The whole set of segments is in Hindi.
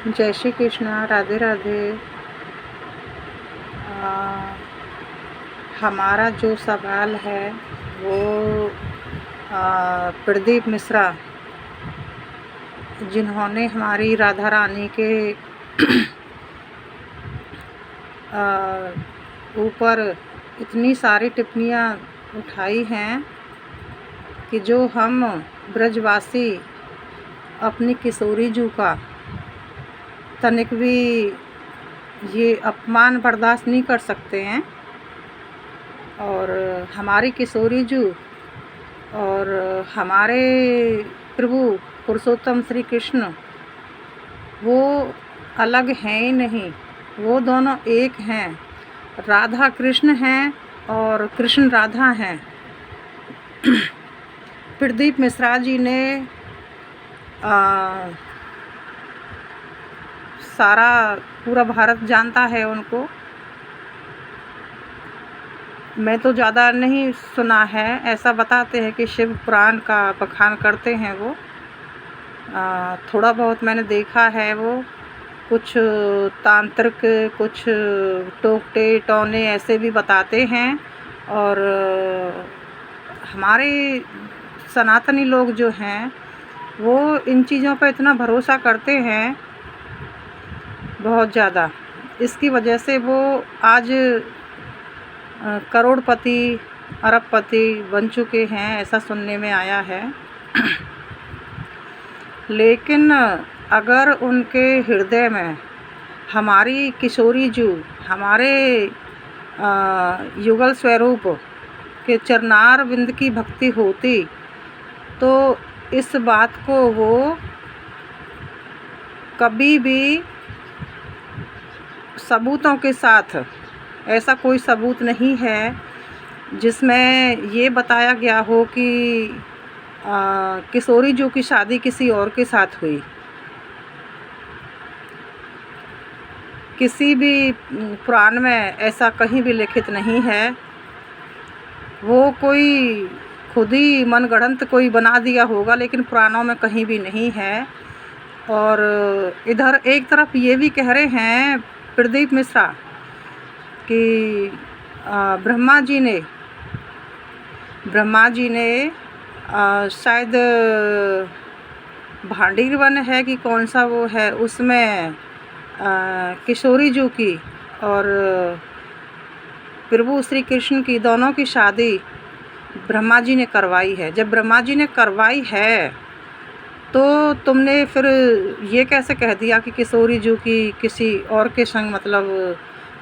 जय श्री कृष्णा, राधे राधे। आ, हमारा जो सवाल है वो प्रदीप मिश्रा, जिन्होंने हमारी राधा रानी के ऊपर इतनी सारी टिप्पणियाँ उठाई हैं कि जो हम ब्रजवासी अपनी किशोरी जू का तनिक भी ये अपमान बर्दाश्त नहीं कर सकते हैं। और हमारी किशोरी जू और हमारे प्रभु पुरुषोत्तम श्री कृष्ण वो अलग हैं ही नहीं, वो दोनों एक हैं। राधा कृष्ण हैं और कृष्ण राधा हैं। प्रदीप मिश्रा जी ने सारा पूरा भारत जानता है उनको। मैं तो ज़्यादा नहीं सुना है, ऐसा बताते हैं कि शिव पुराण का बखान करते हैं वो। थोड़ा बहुत मैंने देखा है, वो कुछ तांत्रिक, कुछ टोकटे टौने ऐसे भी बताते हैं। और हमारे सनातनी लोग जो हैं वो इन चीज़ों पर इतना भरोसा करते हैं बहुत ज़्यादा। इसकी वजह से वो आज करोड़पति अरबपति बन चुके हैं, ऐसा सुनने में आया है। लेकिन अगर उनके हृदय में हमारी किशोरी जू, हमारे युगल स्वरूप के चरणार बिंद की भक्ति होती तो इस बात को वो कभी भी सबूतों के साथ, ऐसा कोई सबूत नहीं है जिसमें ये बताया गया हो कि किशोरी जू की शादी किसी और के साथ हुई। किसी भी पुराण में ऐसा कहीं भी लिखित नहीं है। वो कोई खुद ही मनगढ़ंत कोई बना दिया होगा, लेकिन पुराणों में कहीं भी नहीं है। और इधर एक तरफ ये भी कह रहे हैं प्रदीप मिश्रा कि ब्रह्मा जी ने शायद भांडीर वन है कि कौन सा वो है, उसमें किशोरी जू की और प्रभु श्री कृष्ण की दोनों की शादी ब्रह्मा जी ने करवाई है। जब ब्रह्मा जी ने करवाई है तो तुमने फिर ये कैसे कह दिया कि किशोरी जू की किसी और के संग, मतलब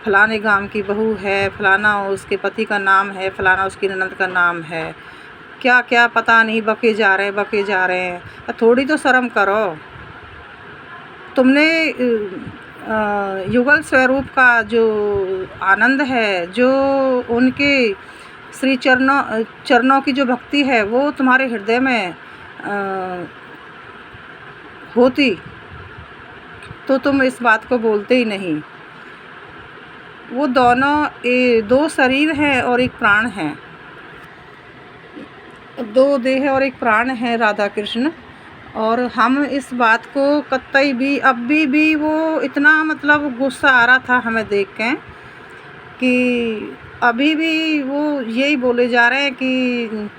फलाने गांव की बहू है, फलाना उसके पति का नाम है, फलाना उसकी ननद का नाम है, क्या क्या पता नहीं बके जा रहे हैं। थोड़ी तो शर्म करो। तुमने युगल स्वरूप का जो आनंद है, जो उनके श्री चरणों की जो भक्ति है, वो तुम्हारे हृदय में होती तो तुम इस बात को बोलते ही नहीं। वो दोनों दो शरीर हैं और एक प्राण हैं, दो देह और एक प्राण है राधा कृष्ण। और हम इस बात को कतई भी अभी भी वो इतना मतलब गुस्सा आ रहा था हमें देख के कि अभी भी वो यही बोले जा रहे हैं कि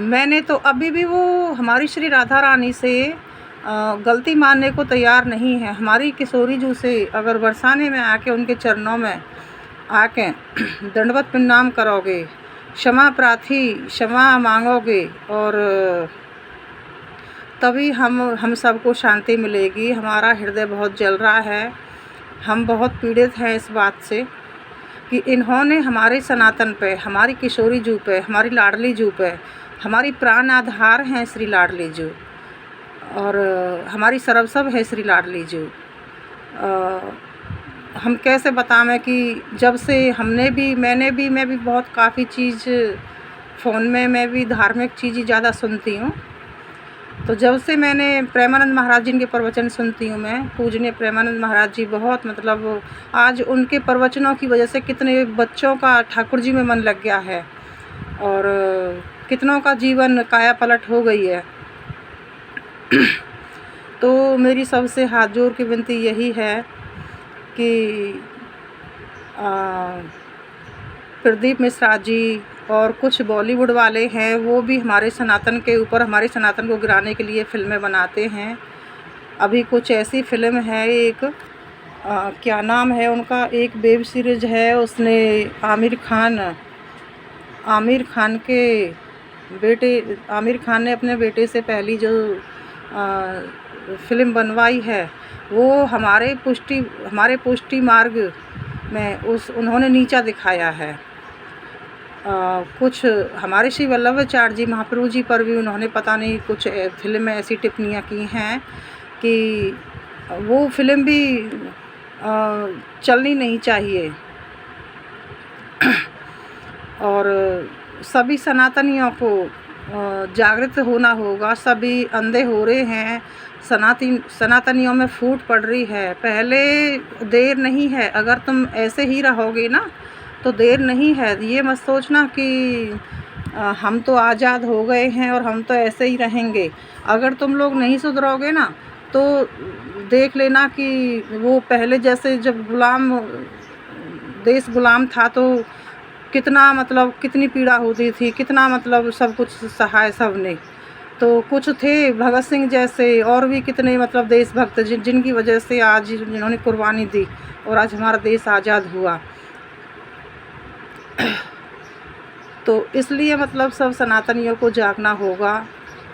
मैंने तो अभी भी वो हमारी श्री राधा रानी से गलती मानने को तैयार नहीं है। हमारी किशोरी जू से अगर बरसाने में आके उनके चरणों में आके दंडवत प्रणाम करोगे, क्षमा मांगोगे, और तभी हम सबको शांति मिलेगी। हमारा हृदय बहुत जल रहा है, हम बहुत पीड़ित हैं इस बात से कि इन्होंने हमारे सनातन पे, हमारी किशोरी जू पे, हमारी लाडली जू पे, हमारी प्राण आधार हैं श्री लाडली जू, और हमारी सर्वस्व है श्री लाडली जू। हम कैसे बताएं कि जब से मैं भी बहुत काफ़ी चीज़ फ़ोन में मैं भी धार्मिक चीज़ ज़्यादा सुनती हूँ। तो जब से मैंने प्रेमानंद महाराज जी के प्रवचन सुनती हूँ, मैं पूजनीय प्रेमानंद महाराज जी, बहुत मतलब आज उनके प्रवचनों की वजह से कितने बच्चों का ठाकुर जी में मन लग गया है और कितनों का जीवन काया पलट हो गई है। तो मेरी सबसे हाथ जोड़ के विनती यही है कि प्रदीप मिश्रा जी और कुछ बॉलीवुड वाले हैं, वो भी हमारे सनातन के ऊपर, हमारे सनातन को गिराने के लिए फ़िल्में बनाते हैं। अभी कुछ ऐसी फ़िल्म है, एक क्या नाम है उनका, एक वेब सीरीज़ है, उसने आमिर खान ने अपने बेटे से पहली जो फ़िल्म बनवाई है, वो हमारे पुष्टि मार्ग में उन्होंने नीचा दिखाया है। कुछ हमारे श्री वल्लभाचार्य जी महाप्रभु जी पर भी उन्होंने पता नहीं कुछ फ़िल्म में ऐसी टिप्पणियाँ की हैं कि वो फ़िल्म भी चलनी नहीं चाहिए। और सभी सनातनियों को जागृत होना होगा। सभी अंधे हो रहे हैं, सनातनियों में फूट पड़ रही है। पहले देर नहीं है, अगर तुम ऐसे ही रहोगे ना तो देर नहीं है। ये मत सोचना कि हम तो आज़ाद हो गए हैं और हम तो ऐसे ही रहेंगे। अगर तुम लोग नहीं सुधरोगे ना तो देख लेना कि वो पहले जैसे जब देश गुलाम था तो कितना मतलब कितनी पीड़ा होती थी, कितना मतलब सब कुछ सहाय सबने। तो कुछ थे भगत सिंह जैसे और भी कितने मतलब देशभक्त जिनकी वजह से आज जिन्होंने कुर्बानी दी और आज हमारा देश आज़ाद हुआ। तो इसलिए मतलब सब सनातनियों को जागना होगा।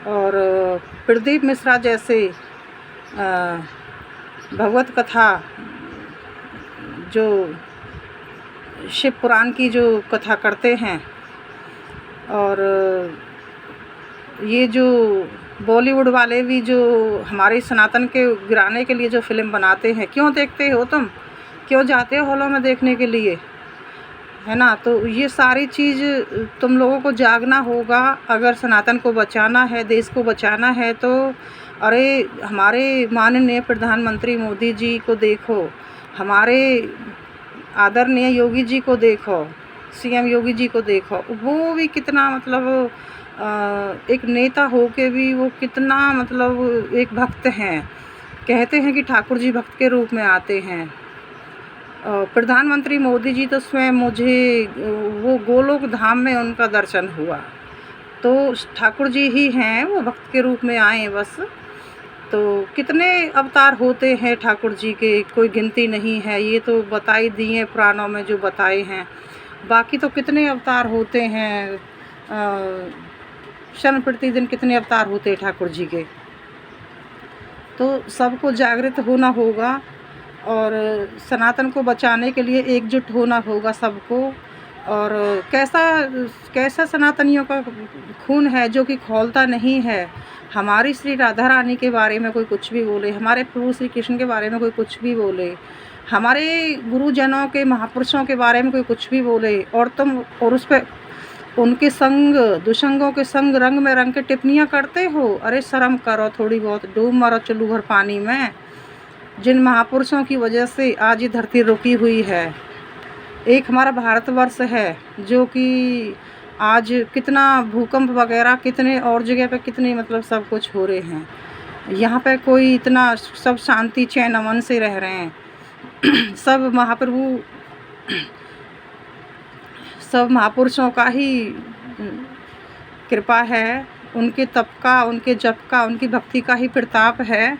और प्रदीप मिश्रा जैसे भगवत कथा जो शिव पुराण की जो कथा करते हैं, और ये जो बॉलीवुड वाले भी जो हमारे सनातन के गिराने के लिए जो फ़िल्म बनाते हैं, क्यों देखते हो तुम? क्यों जाते हो हॉलों में देखने के लिए, है ना? तो ये सारी चीज़ तुम लोगों को जागना होगा। अगर सनातन को बचाना है, देश को बचाना है, तो अरे हमारे माननीय प्रधानमंत्री मोदी जी को देखो, हमारे आदरणीय योगी जी को देखो, सीएम योगी जी को देखो। वो भी कितना मतलब एक नेता हो के भी वो कितना मतलब एक भक्त हैं। कहते हैं कि ठाकुर जी भक्त के रूप में आते हैं। प्रधानमंत्री मोदी जी तो स्वयं मुझे वो गोलोक धाम में उनका दर्शन हुआ, तो ठाकुर जी ही हैं, वो भक्त के रूप में आए बस। तो कितने अवतार होते हैं ठाकुर जी के, कोई गिनती नहीं है। ये तो बताई दिए पुराणों में जो बताए हैं, बाकी तो कितने अवतार होते हैं। क्षण प्रतिदिन कितने अवतार होते हैं ठाकुर जी के। तो सबको जागृत होना होगा और सनातन को बचाने के लिए एकजुट होना होगा सबको। और कैसा सनातनियों का खून है जो कि खौलता नहीं है। हमारी श्री राधा रानी के बारे में कोई कुछ भी बोले, हमारे प्रभु श्री कृष्ण के बारे में कोई कुछ भी बोले, हमारे गुरुजनों के महापुरुषों के बारे में कोई कुछ भी बोले, और उस पर उनके संग दुसंगों के संग रंग में रंग के टिप्पणियाँ करते हो। अरे शर्म करो थोड़ी बहुत, डूब मरो चुल्लू भर पानी में। जिन महापुरुषों की वजह से आज ये धरती रुकी हुई है। एक हमारा भारतवर्ष है जो कि आज कितना भूकंप वगैरह कितने और जगह पे कितने मतलब सब कुछ हो रहे हैं। यहाँ पे कोई इतना सब शांति चैन अमन से रह रहे हैं। सब महापुरुषों का ही कृपा है, उनके तप का, उनके जप का, उनकी भक्ति का ही प्रताप है।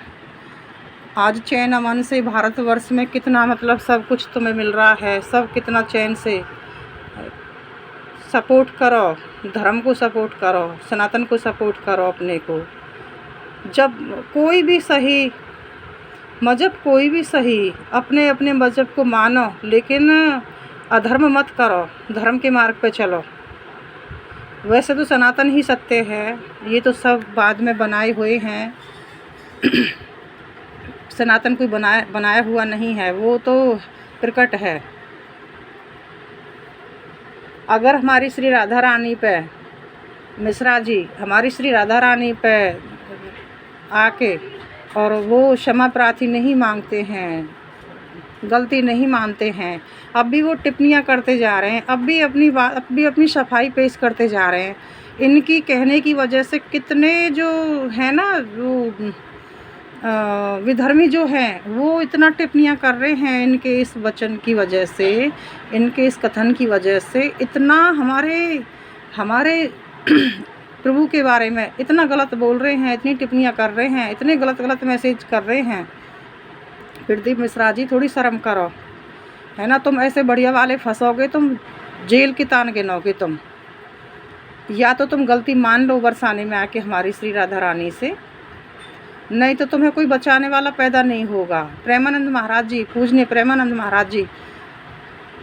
आज चैन अमन से भारतवर्ष में कितना मतलब सब कुछ तुम्हें मिल रहा है। सब कितना चैन से सपोर्ट करो, धर्म को सपोर्ट करो, सनातन को सपोर्ट करो अपने को। जब कोई भी सही मज़हब, कोई भी सही, अपने अपने मज़हब को मानो, लेकिन अधर्म मत करो, धर्म के मार्ग पे चलो। वैसे तो सनातन ही सत्य है, ये तो सब बाद में बनाए हुए हैं। सनातन कोई बनाया हुआ नहीं है, वो तो प्रकट है। अगर हमारी श्री राधा रानी पे मिश्रा जी हमारी श्री राधा रानी पे आके और वो क्षमा प्रार्थी नहीं मांगते हैं, गलती नहीं मानते हैं, अब भी वो टिप्पणियाँ करते जा रहे हैं, अब भी अपनी सफाई पेश करते जा रहे हैं। इनकी कहने की वजह से कितने जो है ना, वो विधर्मी जो हैं वो इतना टिप्पणियाँ कर रहे हैं इनके इस वचन की वजह से, इनके इस कथन की वजह से, इतना हमारे प्रभु के बारे में इतना गलत बोल रहे हैं, इतनी टिप्पणियाँ कर रहे हैं, इतने गलत मैसेज कर रहे हैं। प्रदीप मिश्रा जी थोड़ी शर्म करो, है ना। तुम ऐसे बढ़िया वाले फंसोगे, तुम जेल की तान गिनोगे। तुम या तो तुम गलती मान लो बरसाने में आके हमारी श्री राधा रानी से, नहीं तो तुम्हें कोई बचाने वाला पैदा नहीं होगा। प्रेमानंद महाराज जी, पूजनीय प्रेमानंद महाराज जी,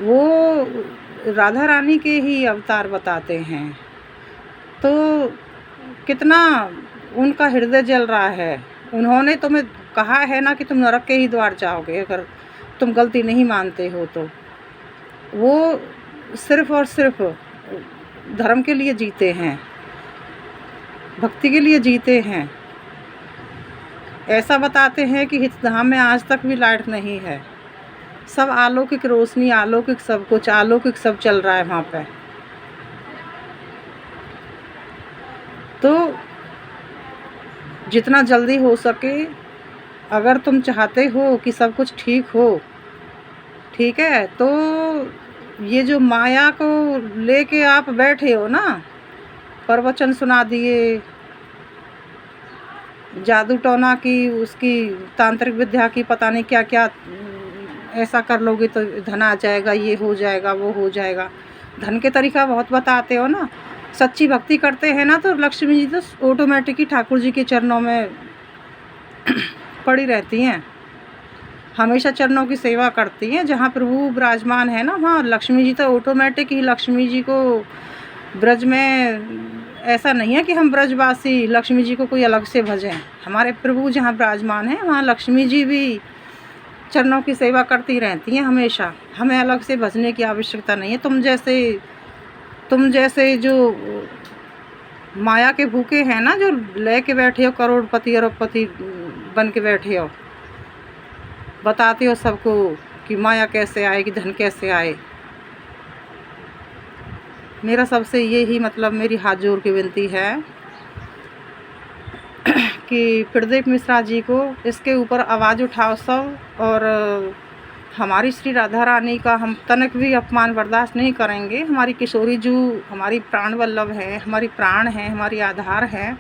वो राधा रानी के ही अवतार बताते हैं। तो कितना उनका हृदय जल रहा है। उन्होंने तुम्हें कहा है ना कि तुम नरक के ही द्वार जाओगे अगर तुम गलती नहीं मानते हो। तो वो सिर्फ़ और सिर्फ धर्म के लिए जीते हैं, भक्ति के लिए जीते हैं। ऐसा बताते हैं कि हितधाम में आज तक भी लाइट नहीं है, सब अलौकिक रोशनी, अलौकिक सब कुछ, अलौकिक सब चल रहा है वहाँ पे। तो जितना जल्दी हो सके, अगर तुम चाहते हो कि सब कुछ ठीक हो, ठीक है, तो ये जो माया को लेके आप बैठे हो ना, प्रवचन सुना दिए, जादू टोना की, उसकी तांत्रिक विद्या की, पता नहीं क्या क्या, ऐसा कर लोगे तो धन आ जाएगा, ये हो जाएगा, वो हो जाएगा। धन के तरीका बहुत बताते हो ना। सच्ची भक्ति करते हैं ना तो लक्ष्मी जी तो ऑटोमेटिक ही ठाकुर जी के चरणों में पड़ी रहती हैं, हमेशा चरणों की सेवा करती हैं। जहाँ प्रभु विराजमान है ना, वहाँ लक्ष्मी जी तो ऑटोमेटिक ही, लक्ष्मी जी को ब्रज में ऐसा नहीं है कि हम ब्रजवासी लक्ष्मी जी को कोई अलग से भजें। हमारे प्रभु जहाँ विराजमान हैं वहाँ लक्ष्मी जी भी चरणों की सेवा करती रहती हैं हमेशा। हमें अलग से भजने की आवश्यकता नहीं है। तुम जैसे जो माया के भूखे हैं ना, जो लेके बैठे हो, करोड़पति अरबपति बन के बैठे हो, बताते हो सबको कि माया कैसे आएगी, धन कैसे आए। मेरा सबसे यही मतलब, मेरी हाथ जोड़ के विनती है कि प्रदीप मिश्रा जी को इसके ऊपर आवाज़ उठाओ सब, और हमारी श्री राधा रानी का हम तनक भी अपमान बर्दाश्त नहीं करेंगे। हमारी किशोरी जू हमारी प्राण वल्लभ है, हमारी प्राण है, हमारी आधार है।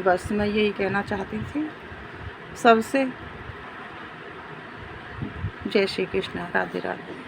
बस मैं यही कहना चाहती थी सबसे। जय श्री कृष्ण, राधे राधे।